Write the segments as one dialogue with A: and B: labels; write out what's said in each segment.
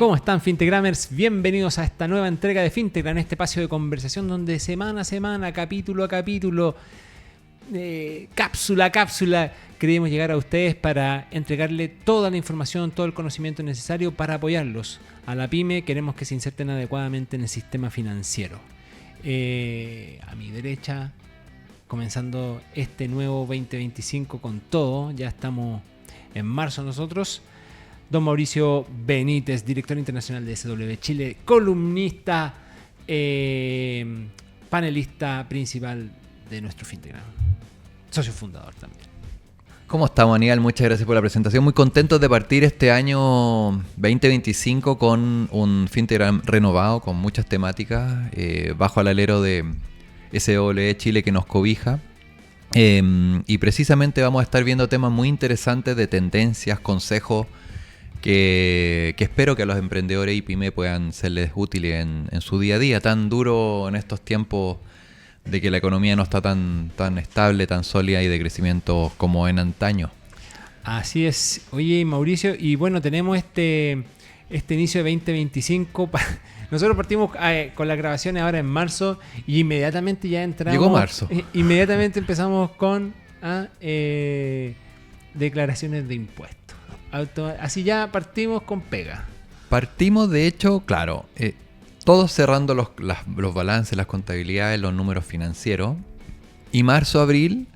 A: ¿Cómo están, Fintegramers? Bienvenidos a esta nueva entrega de Fintegram, este espacio de conversación donde semana a semana, capítulo a capítulo, cápsula a cápsula, queremos llegar a ustedes para entregarle toda la información, todo el conocimiento necesario para apoyarlos. A la pyme queremos que se inserten adecuadamente en el sistema financiero. A mi derecha, comenzando este nuevo 2025 con todo, ya estamos en marzo nosotros. Don Mauricio Benítez, director internacional de SW Chile, columnista, panelista principal de nuestro Fintegram, socio fundador también.
B: ¿Cómo estamos, Aníbal? Muchas gracias por la presentación. Muy contentos de partir este año 2025 con un Fintegram renovado, con muchas temáticas, bajo el alero de SW Chile que nos cobija. Y precisamente vamos a estar viendo temas muy interesantes de tendencias, consejos, que espero que a los emprendedores y pyme puedan serles útiles en su día a día, tan duro en estos tiempos de que la economía no está tan estable, tan sólida y de crecimiento como en antaño.
A: Así es. Oye, Mauricio, y bueno, tenemos este inicio de 2025. Nosotros partimos con las grabaciones ahora en marzo y inmediatamente ya entramos.
B: Llegó marzo.
A: Inmediatamente empezamos con declaraciones de impuestos. Así ya partimos con pega.
B: Partimos, de hecho, claro, todos cerrando los balances, las contabilidades, los números financieros. Y marzo-abril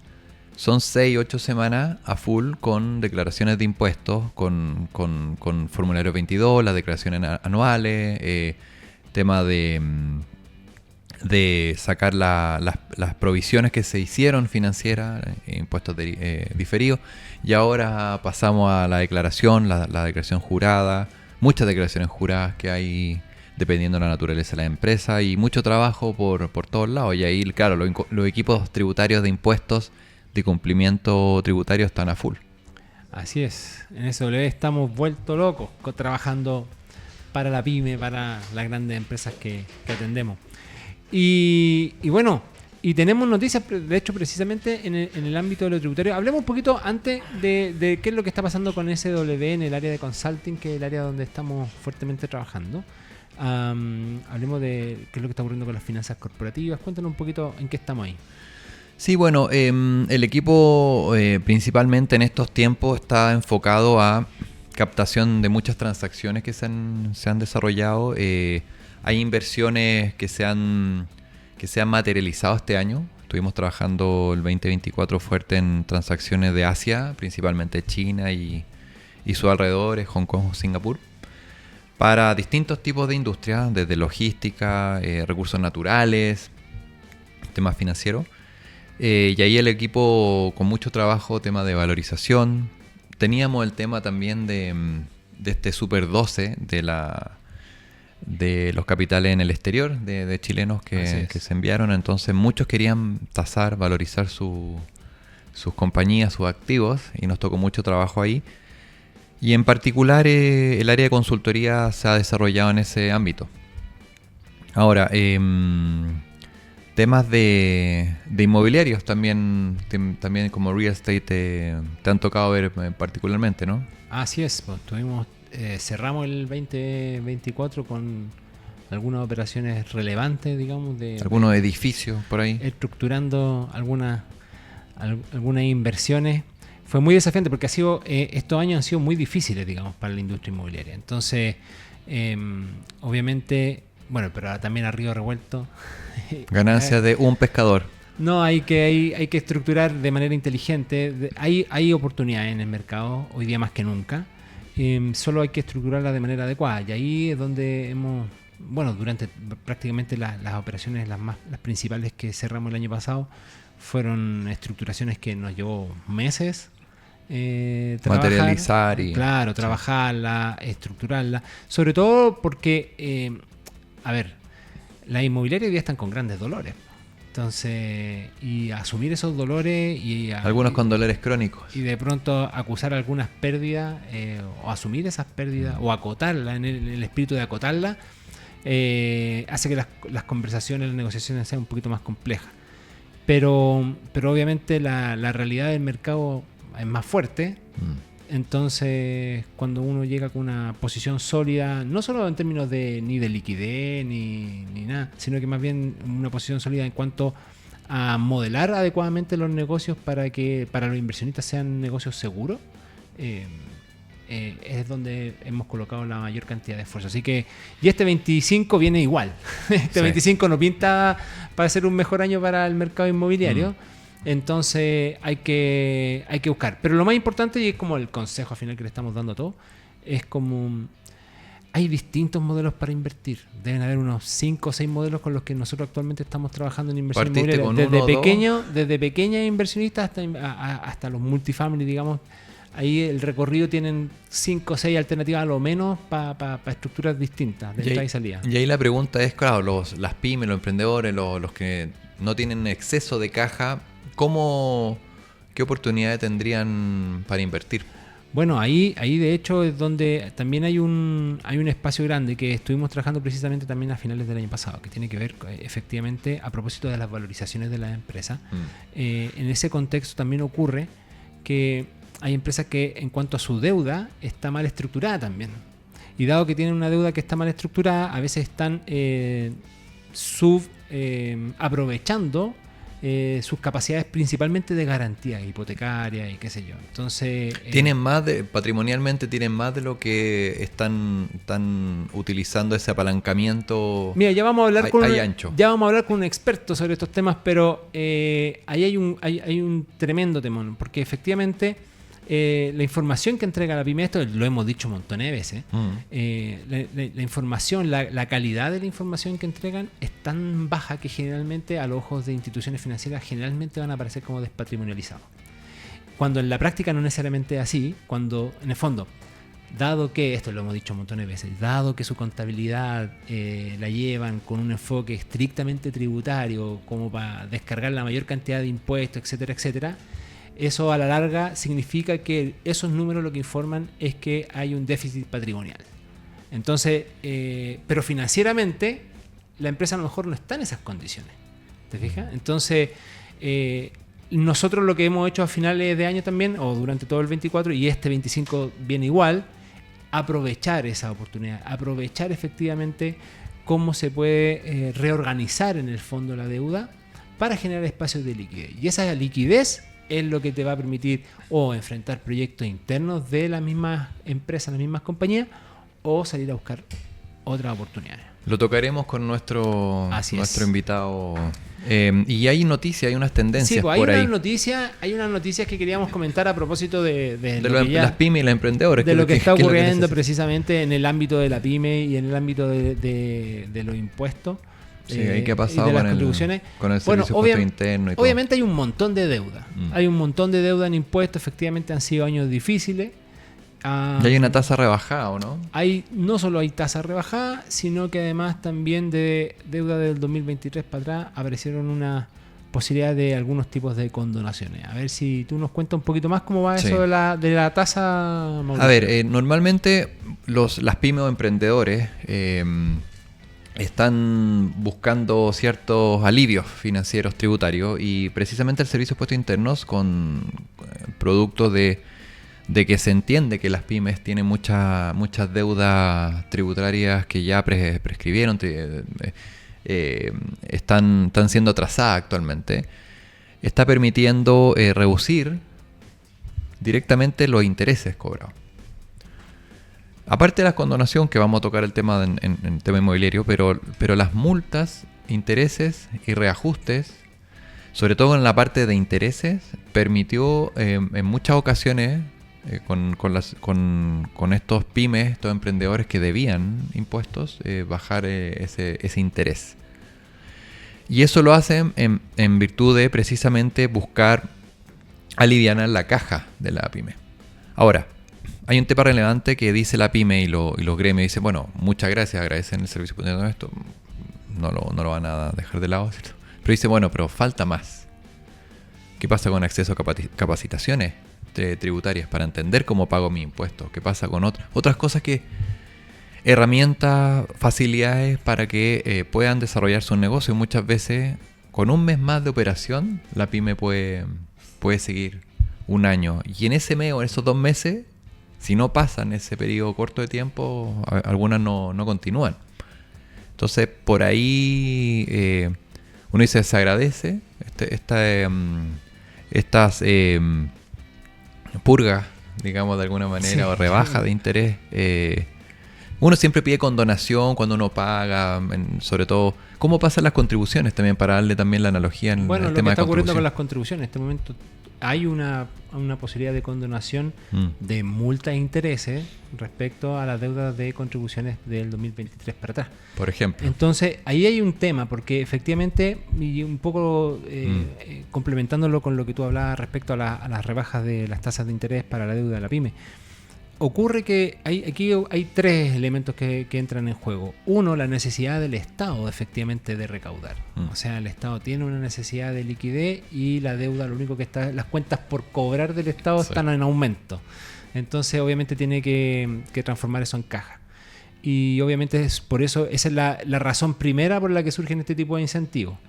B: son 6-8 semanas a full con declaraciones de impuestos, con formulario 22, las declaraciones anuales, tema de sacar las provisiones que se hicieron financieras, impuestos diferidos. Y ahora pasamos a la declaración, la declaración jurada, muchas declaraciones juradas que hay dependiendo de la naturaleza de la empresa y mucho trabajo por todos lados. Y ahí, claro, los equipos tributarios de impuestos de cumplimiento tributario están a full.
A: Así es, en SW estamos vueltos locos trabajando para la pyme, para las grandes empresas que atendemos. Y bueno, y tenemos noticias, de hecho, precisamente en el ámbito de lo tributario. Hablemos un poquito antes de qué es lo que está pasando con SW en el área de consulting, que es el área donde estamos fuertemente trabajando. Hablemos de qué es lo que está ocurriendo con las finanzas corporativas. Cuéntanos un poquito en qué estamos ahí.
B: Sí, bueno, el equipo principalmente en estos tiempos está enfocado a captación de muchas transacciones que se han desarrollado. Hay inversiones que se han materializado este año. Estuvimos trabajando el 2024 fuerte en transacciones de Asia, principalmente China y sus alrededores, Hong Kong o Singapur, para distintos tipos de industrias, desde logística, recursos naturales, temas financieros. Y ahí el equipo con mucho trabajo, tema de valorización. Teníamos el tema también de este Super 12 de los capitales en el exterior, de chilenos que se enviaron. Entonces muchos querían tasar, valorizar sus compañías, sus activos, y nos tocó mucho trabajo ahí. Y en particular el área de consultoría se ha desarrollado en ese ámbito. Ahora, temas de inmobiliarios también como real estate te han tocado ver particularmente, ¿no?
A: Así es, pues cerramos el 2024 con algunas operaciones relevantes, digamos,
B: algunos edificios por ahí,
A: estructurando algunas inversiones. Fue muy desafiante porque estos años han sido muy difíciles, digamos, para la industria inmobiliaria. Entonces, obviamente, bueno, pero también a río revuelto.
B: Ganancias de un pescador.
A: No, hay que estructurar de manera inteligente. Hay oportunidades en el mercado, hoy día más que nunca. Solo hay que estructurarla de manera adecuada. Y ahí es donde durante prácticamente las operaciones, las principales que cerramos el año pasado, fueron estructuraciones que nos llevó meses.
B: Materializar y...
A: Claro, trabajarla, estructurarla. Sobre todo porque, las inmobiliarias hoy día están con grandes dolores. Entonces, y asumir esos dolores
B: algunos con dolores crónicos.
A: Y de pronto acusar algunas pérdidas o asumir esas pérdidas o acotarlas, en el espíritu de acotarlas, hace que las conversaciones, las negociaciones sean un poquito más complejas. Pero obviamente la realidad del mercado es más fuerte Entonces, cuando uno llega con una posición sólida, no solo en términos ni de liquidez ni nada, sino que más bien una posición sólida en cuanto a modelar adecuadamente los negocios para que para los inversionistas sean negocios seguros, es donde hemos colocado la mayor cantidad de esfuerzo. Así que, y este 25 viene igual. Este 25 no pinta para ser un mejor año para el mercado inmobiliario. Entonces hay que buscar. Pero lo más importante, y es como el consejo al final que le estamos dando a todos, es como hay distintos modelos para invertir. Deben haber unos 5 o 6 modelos con los que nosotros actualmente estamos trabajando en inversión inmobiliaria. Desde pequeños inversionistas hasta los multifamily, digamos. Ahí el recorrido tienen 5 o 6 alternativas a lo menos para estructuras distintas de entrada y salida.
B: Y ahí la pregunta es, claro, las pymes, los emprendedores, los que no tienen exceso de caja, ¿qué oportunidades tendrían para invertir?
A: Bueno, ahí de hecho es donde también hay un espacio grande que estuvimos trabajando precisamente también a finales del año pasado, que tiene que ver efectivamente a propósito de las valorizaciones de las empresas. En ese contexto también ocurre que hay empresas que en cuanto a su deuda está mal estructurada también. Y dado que tienen una deuda que está mal estructurada, a veces están aprovechando sus capacidades principalmente de garantía hipotecaria y qué sé yo. Entonces
B: patrimonialmente tienen más de lo que están utilizando ese apalancamiento.
A: Mira, ya vamos a hablar
B: ancho.
A: con un experto sobre estos temas, pero ahí hay un tremendo temón, porque efectivamente la información que entrega la pyme, esto lo hemos dicho un montón de veces, la información, la calidad de la información que entregan es tan baja que generalmente a los ojos de instituciones financieras generalmente van a aparecer como despatrimonializados. Cuando en la práctica no necesariamente es así, cuando en el fondo, dado que, esto lo hemos dicho un montón de veces, dado que su contabilidad la llevan con un enfoque estrictamente tributario, como para descargar la mayor cantidad de impuestos, etcétera, etcétera, eso a la larga significa que esos números lo que informan es que hay un déficit patrimonial. Entonces, pero financieramente la empresa a lo mejor no está en esas condiciones. ¿Te fijas? Entonces, nosotros lo que hemos hecho a finales de año también, o durante todo el 24, y este 25 viene igual, aprovechar esa oportunidad, aprovechar efectivamente cómo se puede reorganizar en el fondo la deuda para generar espacios de liquidez. Y esa liquidez es lo que te va a permitir o enfrentar proyectos internos de las mismas empresas, las mismas compañías, o salir a buscar otras oportunidades.
B: Lo tocaremos con nuestro invitado. Y hay noticias, hay unas tendencias por ahí.
A: Hay unas noticias que queríamos comentar a propósito de
B: las pymes y los emprendedores.
A: De lo que está ocurriendo precisamente en el ámbito de la pyme y en el ámbito de los impuestos.
B: Sí, ¿qué ha pasado con el servicio impuesto interno y todo?
A: Obviamente hay un montón de deuda. Hay un montón de deuda en impuestos. Efectivamente han sido años difíciles.
B: Y hay una tasa rebajada, ¿o no?
A: No solo hay tasa rebajada, sino que además también de deuda del 2023 para atrás aparecieron una posibilidad de algunos tipos de condonaciones. A ver si tú nos cuentas un poquito más cómo va eso de la tasa.
B: Mauricio. A ver, normalmente las pymes o emprendedores están buscando ciertos alivios financieros tributarios, y precisamente el Servicio de Impuestos Internos, con productos de que se entiende que las pymes tienen muchas deudas tributarias que ya prescribieron, están siendo atrasadas actualmente, está permitiendo reducir directamente los intereses cobrados. Aparte de la condonación, que vamos a tocar el tema en tema inmobiliario, pero las multas, intereses y reajustes, sobre todo en la parte de intereses, permitió en muchas ocasiones con estos pymes, estos emprendedores que debían impuestos, bajar ese interés. Y eso lo hacen en virtud de precisamente buscar alivianar la caja de la pyme. Ahora, hay un tema relevante que dice la pyme y los gremios. Dicen, bueno, muchas gracias, agradecen el servicio de esto, no lo van a dejar de lado, ¿cierto? Pero dice, bueno, pero falta más. ¿Qué pasa con acceso a capacitaciones tributarias para entender cómo pago mi impuesto? ¿Qué pasa con otras cosas herramientas, facilidades para que puedan desarrollar su negocio? Y muchas veces, con un mes más de operación, la pyme puede seguir un año. Y en ese mes o en esos 2 meses, si no pasan ese periodo corto de tiempo, algunas no continúan. Entonces, por ahí uno dice, se agradece estas purgas, digamos, de alguna manera, o rebaja de interés. Uno siempre pide condonación cuando uno paga, sobre todo, ¿cómo pasan las contribuciones también? Para darle también la analogía en el tema de
A: lo que está ocurriendo
B: contribución.
A: con las contribuciones, en este momento hay una posibilidad de condonación de multas e intereses respecto a las deudas de contribuciones del 2023 para atrás.
B: Por ejemplo.
A: Entonces, ahí hay un tema, porque efectivamente, y un poco complementándolo con lo que tú hablabas respecto a las rebajas de las tasas de interés para la deuda de la pyme, ocurre que aquí hay tres elementos que entran en juego. Uno, la necesidad del Estado efectivamente de recaudar. O sea, el Estado tiene una necesidad de liquidez y la deuda, lo único que está, las cuentas por cobrar del Estado están en aumento. Entonces, obviamente tiene que transformar eso en caja. Y obviamente es por eso, esa es la razón primera por la que surgen este tipo de incentivos.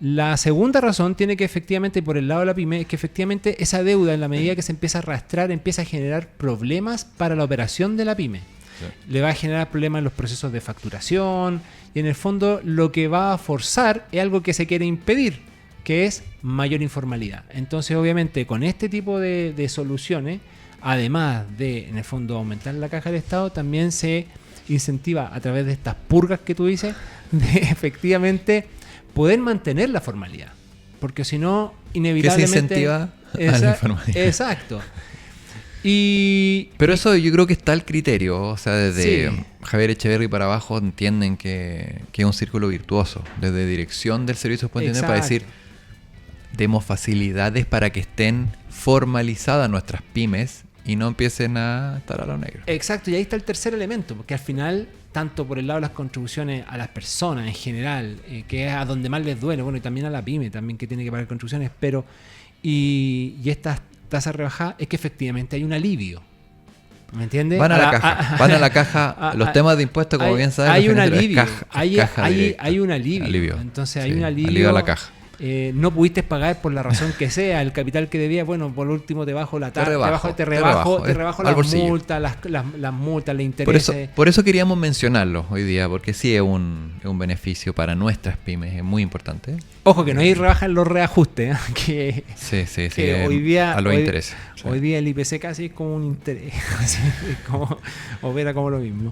A: La segunda razón tiene que efectivamente, por el lado de la pyme, es que efectivamente esa deuda, en la medida que se empieza a arrastrar, empieza a generar problemas para la operación de la pyme. Sí. Le va a generar problemas en los procesos de facturación y en el fondo lo que va a forzar es algo que se quiere impedir, que es mayor informalidad. Entonces, obviamente, con este tipo de soluciones, además de, en el fondo, aumentar la caja del Estado, también se incentiva a través de estas purgas que tú dices, de efectivamente poder mantener la formalidad, porque si no, inevitablemente...
B: ¿Qué se incentiva a la informalidad?
A: Exacto.
B: Pero eso yo creo que está el criterio, o sea, desde Javier Echeverry para abajo entienden que es un círculo virtuoso, desde dirección del servicio de Internet para decir, demos facilidades para que estén formalizadas nuestras pymes y no empiecen a estar a lo negro.
A: Exacto, y ahí está el tercer elemento, porque al final, tanto por el lado de las contribuciones a las personas en general, que es a donde más les duele, bueno, y también a la pyme, también que tiene que pagar contribuciones, pero y estas tasas rebajadas, es que efectivamente hay un alivio. ¿Me entiendes?
B: Van a la caja, los temas de impuestos, como bien sabes.
A: Hay un alivio, hay un alivio. Entonces hay un alivio
B: a la caja.
A: No pudiste pagar por la razón que sea el capital que debías, bueno, por último te bajo la tasa, te rebajo las multas, las multas, los intereses.
B: Por eso queríamos mencionarlo hoy día, porque sí es un beneficio para nuestras pymes, es muy importante.
A: Ojo, que no hay rebaja en los reajustes, que hoy día
B: a los intereses.
A: Hoy día el IPC casi es como un interés, opera como lo mismo.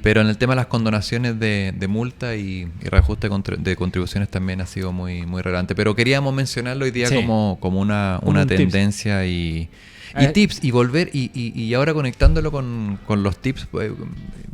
B: Pero en el tema de las condonaciones de multa y reajuste de contribuciones también ha sido muy, muy relevante. Pero queríamos mencionarlo hoy día como una tendencia y tips, y volver, y ahora conectándolo con los tips, pues,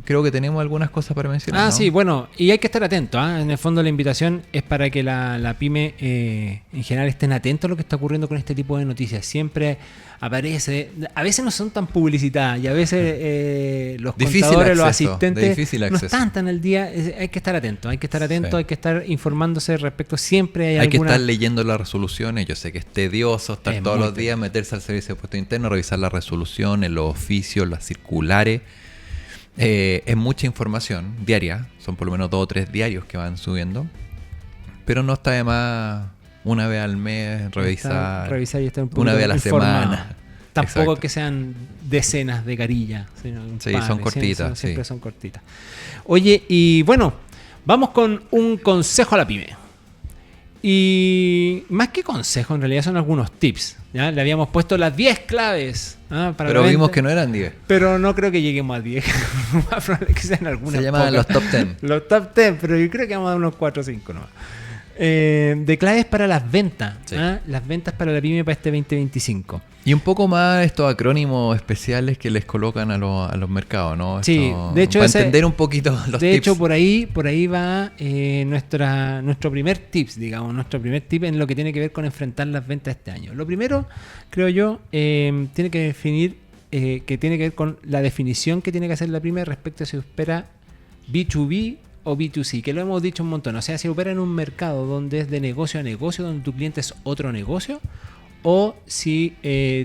B: creo que tenemos algunas cosas para mencionar.
A: ¿no? Sí, bueno, y hay que estar atentos. En el fondo la invitación es para que la pyme en general estén atentos a lo que está ocurriendo con este tipo de noticias. Siempre aparece, a veces no son tan publicitadas y a veces los contadores, los asistentes no están tan al día. Hay que estar atentos, hay que estar informándose respecto. Siempre hay
B: que estar leyendo las resoluciones. Yo sé que es tedioso estar todos los días, meterse al servicio de impuesto interno, revisar las resoluciones, los oficios, las circulares. Es mucha información diaria, son por lo menos 2 o 3 diarios que van subiendo, pero no está de más una vez al mes revisar
A: y estar un poco
B: una vez a la semana.
A: Tampoco
B: Exacto.
A: que sean decenas de carillas, sino
B: son cortitas.
A: Siempre son cortitas. Oye, y bueno, vamos con un consejo a la pyme. Y más que consejo, en realidad son algunos tips. ¿Ya? Le habíamos puesto las 10 claves.
B: Pero vimos que no eran 10.
A: Pero no creo que lleguemos a 10. Más probable que sean algunas.
B: Se llaman los top 10.
A: Los top 10, pero yo creo que vamos a dar unos 4 o 5 nomás. De claves para las ventas. Sí. Las ventas para la pyme para este 2025.
B: Y un poco más estos acrónimos especiales que les colocan a los mercados, ¿no?
A: Sí, de hecho,
B: para entender un poquito los tips.
A: De hecho, por ahí va nuestro primer tips, digamos, nuestro primer tip en lo que tiene que ver con enfrentar las ventas este año. Lo primero, creo yo, tiene que definir, que tiene que ver con la definición que tiene que hacer la pyme respecto a si opera B2B o B2C, que lo hemos dicho un montón. O sea, si opera en un mercado donde es de negocio a negocio, donde tu cliente es otro negocio, o si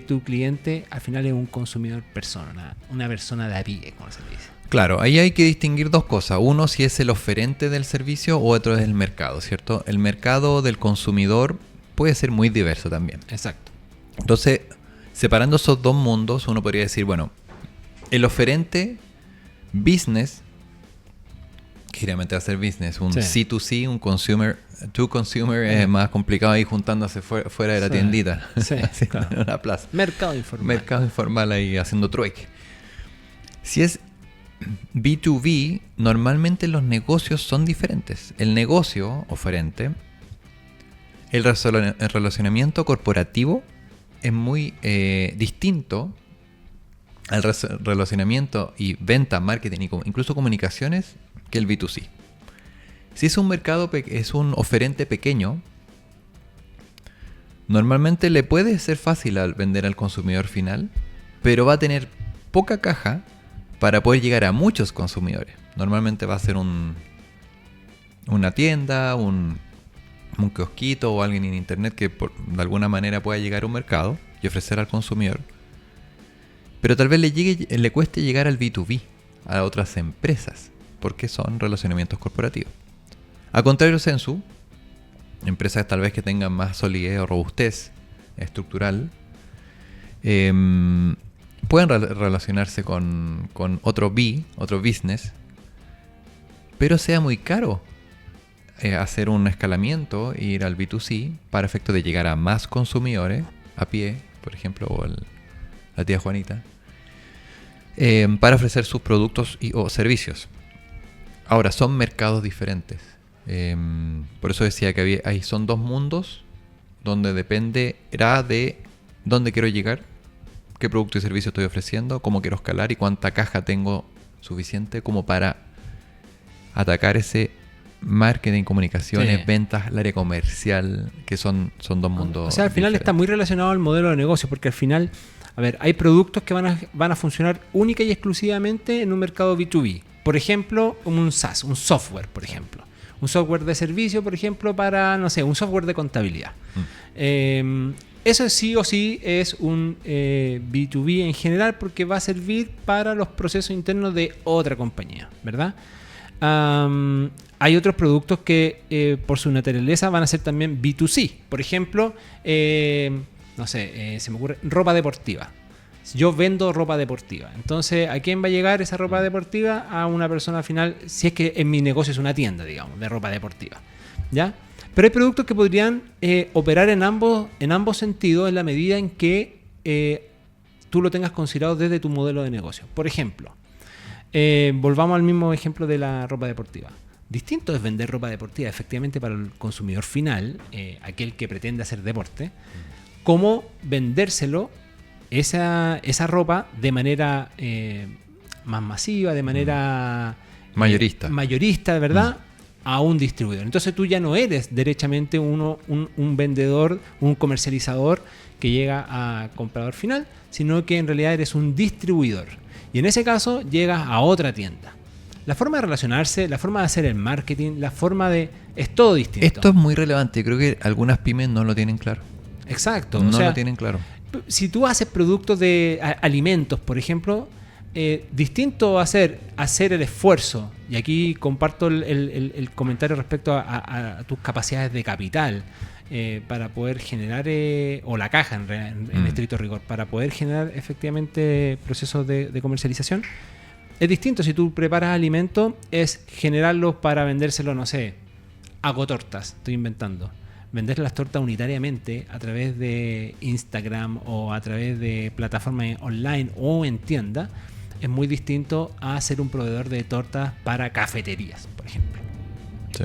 A: tu cliente al final es un consumidor persona, una persona de a pie, como se dice.
B: Claro, ahí hay que distinguir dos cosas. Uno, si es el oferente del servicio, o otro es el mercado, ¿cierto? El mercado del consumidor puede ser muy diverso también.
A: Exacto.
B: Entonces, separando esos dos mundos, uno podría decir, bueno, El oferente business, que realmente va a ser business, un C2C, un consumer to consumer, es más complicado ahí juntándose fuera de la tiendita.
A: Sí, claro.
B: En una plaza.
A: Mercado informal.
B: Mercado informal ahí haciendo trueque. Si es B2B, normalmente los negocios son diferentes. El negocio oferente, el relacionamiento corporativo es muy distinto al relacionamiento y venta, marketing y incluso comunicaciones que el B2C. Si es un mercado, es un oferente pequeño, normalmente le puede ser fácil al vender al consumidor final, pero va a tener poca caja para poder llegar a muchos consumidores. Normalmente va a ser una tienda, un kiosquito o alguien en internet que de alguna manera pueda llegar a un mercado y ofrecer al consumidor. Pero tal vez le cueste llegar al B2B, a otras empresas, porque son relacionamientos corporativos. A contrario, Sensu, empresas tal vez que tengan más solidez o robustez estructural, pueden relacionarse con otro business, pero sea muy caro hacer un escalamiento e ir al B2C para efecto de llegar a más consumidores a pie, por ejemplo, o la tía Juanita, para ofrecer sus productos o servicios. Ahora, son mercados diferentes. Por eso decía que ahí son dos mundos donde dependerá de dónde quiero llegar, qué producto y servicio estoy ofreciendo, cómo quiero escalar y cuánta caja tengo suficiente como para atacar ese marketing, comunicaciones, ventas, el área comercial, que son dos mundos.
A: O sea, al final está muy relacionado al modelo de negocio, porque al final, a ver, hay productos que van a funcionar única y exclusivamente en un mercado B2B. Por ejemplo, un SaaS, un software, por ejemplo. Un software de servicio, por ejemplo, para, no sé, un software de contabilidad. Eso sí o sí es un B2B en general, porque va a servir para los procesos internos de otra compañía, ¿verdad? Hay otros productos que por su naturaleza van a ser también B2C. Por ejemplo, no sé, se me ocurre ropa deportiva. Yo vendo ropa deportiva. Entonces, ¿a quién va a llegar esa ropa deportiva? A una persona al final, si es que en mi negocio es una tienda, digamos, de ropa deportiva. ¿Ya? Pero hay productos que podrían operar en ambos sentidos en la medida en que tú lo tengas considerado desde tu modelo de negocio. Por ejemplo, volvamos al mismo ejemplo de la ropa deportiva. Distinto es vender ropa deportiva efectivamente para el consumidor final, aquel que pretende hacer deporte, como vendérselo esa ropa de manera más masiva, de manera mayorista, ¿verdad? A un distribuidor. Entonces tú ya no eres derechamente un vendedor, un comercializador que llega a comprador final, sino que en realidad eres un distribuidor. Y en ese caso llegas a otra tienda. La forma de relacionarse, la forma de hacer el marketing, la forma de... es todo distinto.
B: Esto es muy relevante. Creo que algunas pymes no lo tienen claro.
A: Exacto.
B: No lo tienen claro.
A: Si tú haces productos de alimentos, por ejemplo, distinto va a ser hacer el esfuerzo, y aquí comparto el comentario respecto a tus capacidades de capital para poder generar, o la caja en estricto rigor, para poder generar efectivamente procesos de comercialización. Es distinto si tú preparas alimentos, es generarlos para vendérselo, no sé, hago tortas, estoy inventando. Vender las tortas unitariamente a través de Instagram o a través de plataformas online o en tienda es muy distinto a ser un proveedor de tortas para cafeterías, por ejemplo.
B: Sí.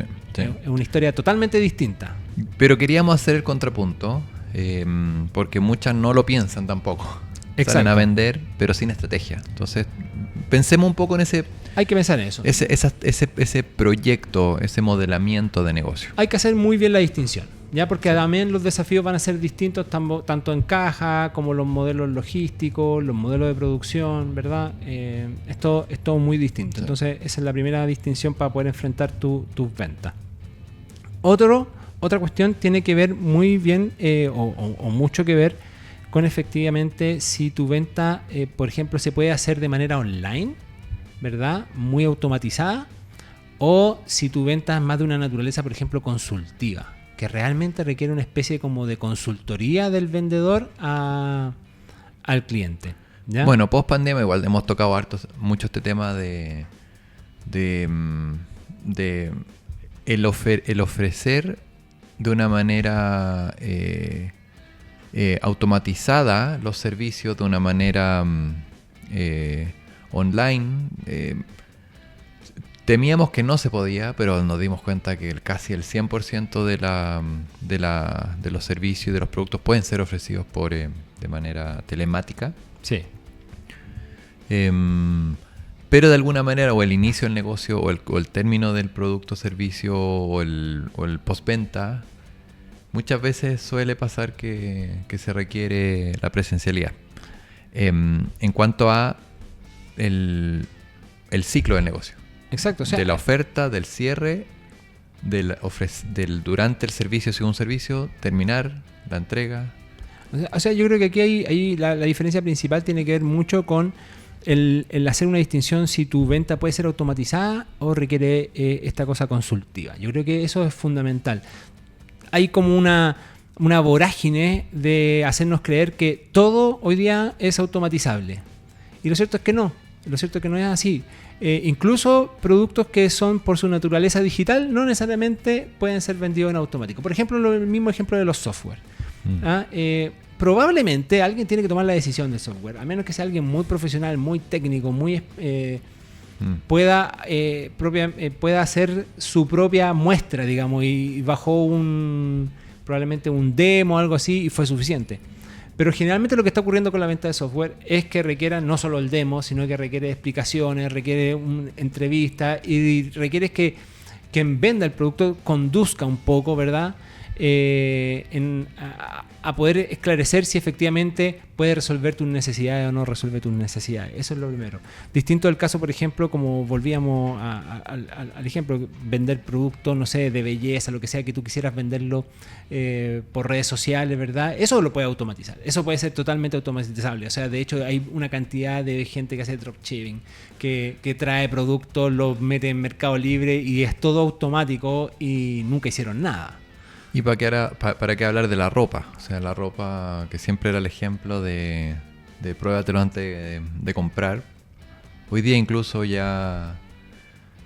A: Es una historia totalmente distinta.
B: Pero queríamos hacer el contrapunto, porque muchas no lo piensan tampoco.
A: Exacto.
B: Salen a vender, pero sin estrategia. Entonces, pensemos un poco en ese...
A: Hay que pensar en eso.
B: Ese proyecto, ese modelamiento de negocio.
A: Hay que hacer muy bien la distinción, ¿ya? Porque también los desafíos van a ser distintos tanto en caja como los modelos logísticos, los modelos de producción, ¿verdad? Esto es todo muy distinto. Sí. Entonces, esa es la primera distinción para poder enfrentar tus ventas. Otra cuestión tiene que ver muy bien o mucho que ver con efectivamente si tu venta, por ejemplo, se puede hacer de manera online, ¿verdad? Muy automatizada, o si tu venta es más de una naturaleza, por ejemplo, consultiva, que realmente requiere una especie como de consultoría del vendedor al cliente. ¿Ya?
B: Bueno, post pandemia igual hemos tocado mucho este tema de el ofrecer de una manera automatizada los servicios, de una manera online. Temíamos que no se podía, pero nos dimos cuenta que casi el 100% de los servicios y de los productos pueden ser ofrecidos de manera telemática.
A: Sí.
B: Pero de alguna manera, o el inicio del negocio, o el término del producto o servicio, o el postventa, muchas veces suele pasar que se requiere la presencialidad. En cuanto a el ciclo del negocio.
A: Exacto. O sea,
B: de la oferta, del cierre, durante el servicio, si un servicio, terminar, la entrega.
A: O sea, yo creo que aquí hay la diferencia principal tiene que ver mucho con el hacer una distinción si tu venta puede ser automatizada o requiere esta cosa consultiva. Yo creo que eso es fundamental. Hay como una vorágine de hacernos creer que todo hoy día es automatizable. Y lo cierto es que no. Lo cierto es que no es así. Incluso productos que son por su naturaleza digital no necesariamente pueden ser vendidos en automático. Por ejemplo, el mismo ejemplo de los software. Probablemente alguien tiene que tomar la decisión del software, a menos que sea alguien muy profesional, muy técnico, muy pueda hacer su propia muestra, digamos, y bajó probablemente un demo o algo así y fue suficiente. Pero generalmente lo que está ocurriendo con la venta de software es que requiera no solo el demo, sino que requiere explicaciones, requiere una entrevista y requiere que quien venda el producto conduzca un poco, ¿verdad? A poder esclarecer si efectivamente puede resolver tus necesidades o no resuelve tus necesidades. Eso es lo primero. Distinto del caso, por ejemplo, como volvíamos al ejemplo, vender productos, no sé, de belleza, lo que sea, que tú quisieras venderlo por redes sociales, ¿verdad? Eso lo puede automatizar. Eso puede ser totalmente automatizable. O sea, de hecho, hay una cantidad de gente que hace dropshipping, que trae productos, los mete en Mercado Libre y es todo automático y nunca hicieron nada.
B: ¿Y para qué hablar de la ropa? O sea, la ropa que siempre era el ejemplo de pruébatelo antes de comprar. Hoy día incluso ya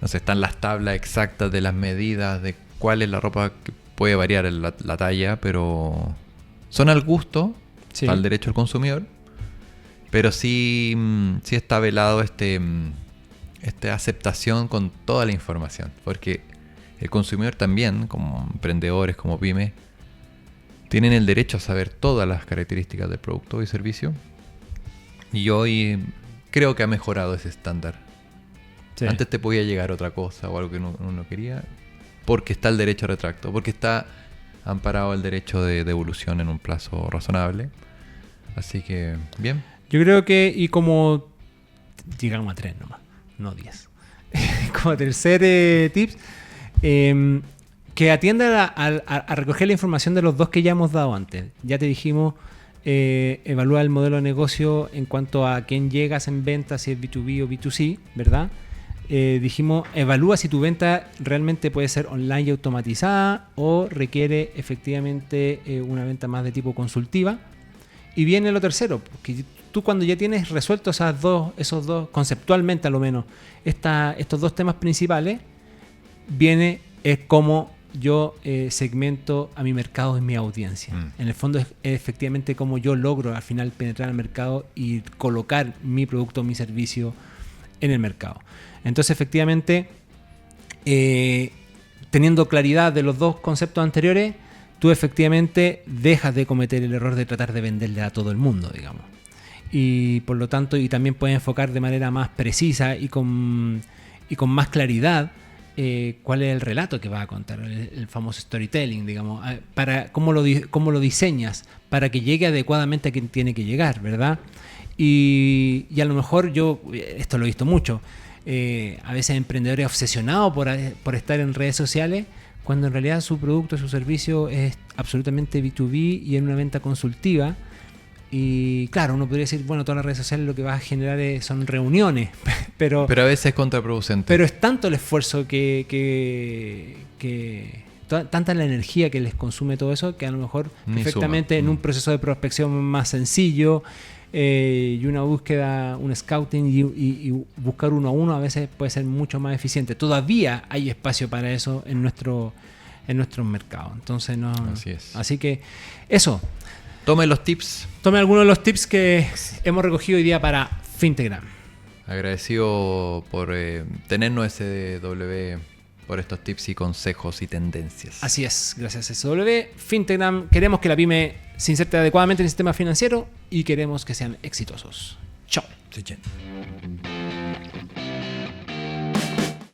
B: no sé, están las tablas exactas de las medidas de cuál es la ropa que puede variar la talla, pero son al gusto,
A: Sí.
B: al derecho del consumidor, pero sí está velado esta aceptación con toda la información, porque el consumidor también, como emprendedores, como pymes, tienen el derecho a saber todas las características del producto y servicio. Y hoy creo que ha mejorado ese estándar. Sí. Antes te podía llegar otra cosa o algo que uno no quería, porque está el derecho a retracto, porque está amparado el derecho de devolución en un plazo razonable. Así que, bien.
A: Yo creo que, y como llegamos a 3 nomás, no 10. Como tercer tips, que atienda a recoger la información de los dos que ya hemos dado antes. Ya te dijimos, evalúa el modelo de negocio en cuanto a quién llegas en venta, si es B2B o B2C, ¿verdad? Dijimos, evalúa si tu venta realmente puede ser online y automatizada o requiere efectivamente una venta más de tipo consultiva. Y viene lo tercero, porque tú cuando ya tienes resueltos esos dos, conceptualmente a lo menos, estos dos temas principales, es como yo segmento a mi mercado y mi audiencia. En el fondo es efectivamente como yo logro al final penetrar al mercado y colocar mi producto o mi servicio en el mercado. Entonces efectivamente, teniendo claridad de los dos conceptos anteriores, tú efectivamente dejas de cometer el error de tratar de venderle a todo el mundo, digamos. Y por lo tanto, y también puedes enfocar de manera más precisa y con más claridad cuál es el relato que vas a contar, el famoso storytelling, digamos, para cómo lo diseñas para que llegue adecuadamente a quien tiene que llegar, ¿verdad? Y a lo mejor esto lo he visto mucho, a veces emprendedores obsesionados por estar en redes sociales, cuando en realidad su producto, su servicio es absolutamente B2B y en una venta consultiva. Y claro, uno podría decir, bueno, todas las redes sociales lo que va a generar son reuniones, pero
B: a veces es contraproducente.
A: Pero es tanto el esfuerzo tanta la energía que les consume todo eso, que a lo mejor perfectamente en un proceso de prospección más sencillo, y una búsqueda, un scouting y buscar uno a uno a veces puede ser mucho más eficiente. Todavía hay espacio para eso en nuestro mercado. Entonces, no.
B: Así es.
A: Así que eso.
B: Tome los tips.
A: Tome algunos de los tips que hemos recogido hoy día para Fintegram.
B: Agradecido por tenernos SW, por estos tips y consejos y tendencias.
A: Así es, gracias SW. Fintegram, queremos que la pyme se inserte adecuadamente en el sistema financiero y queremos que sean exitosos. Chao.
B: Sí,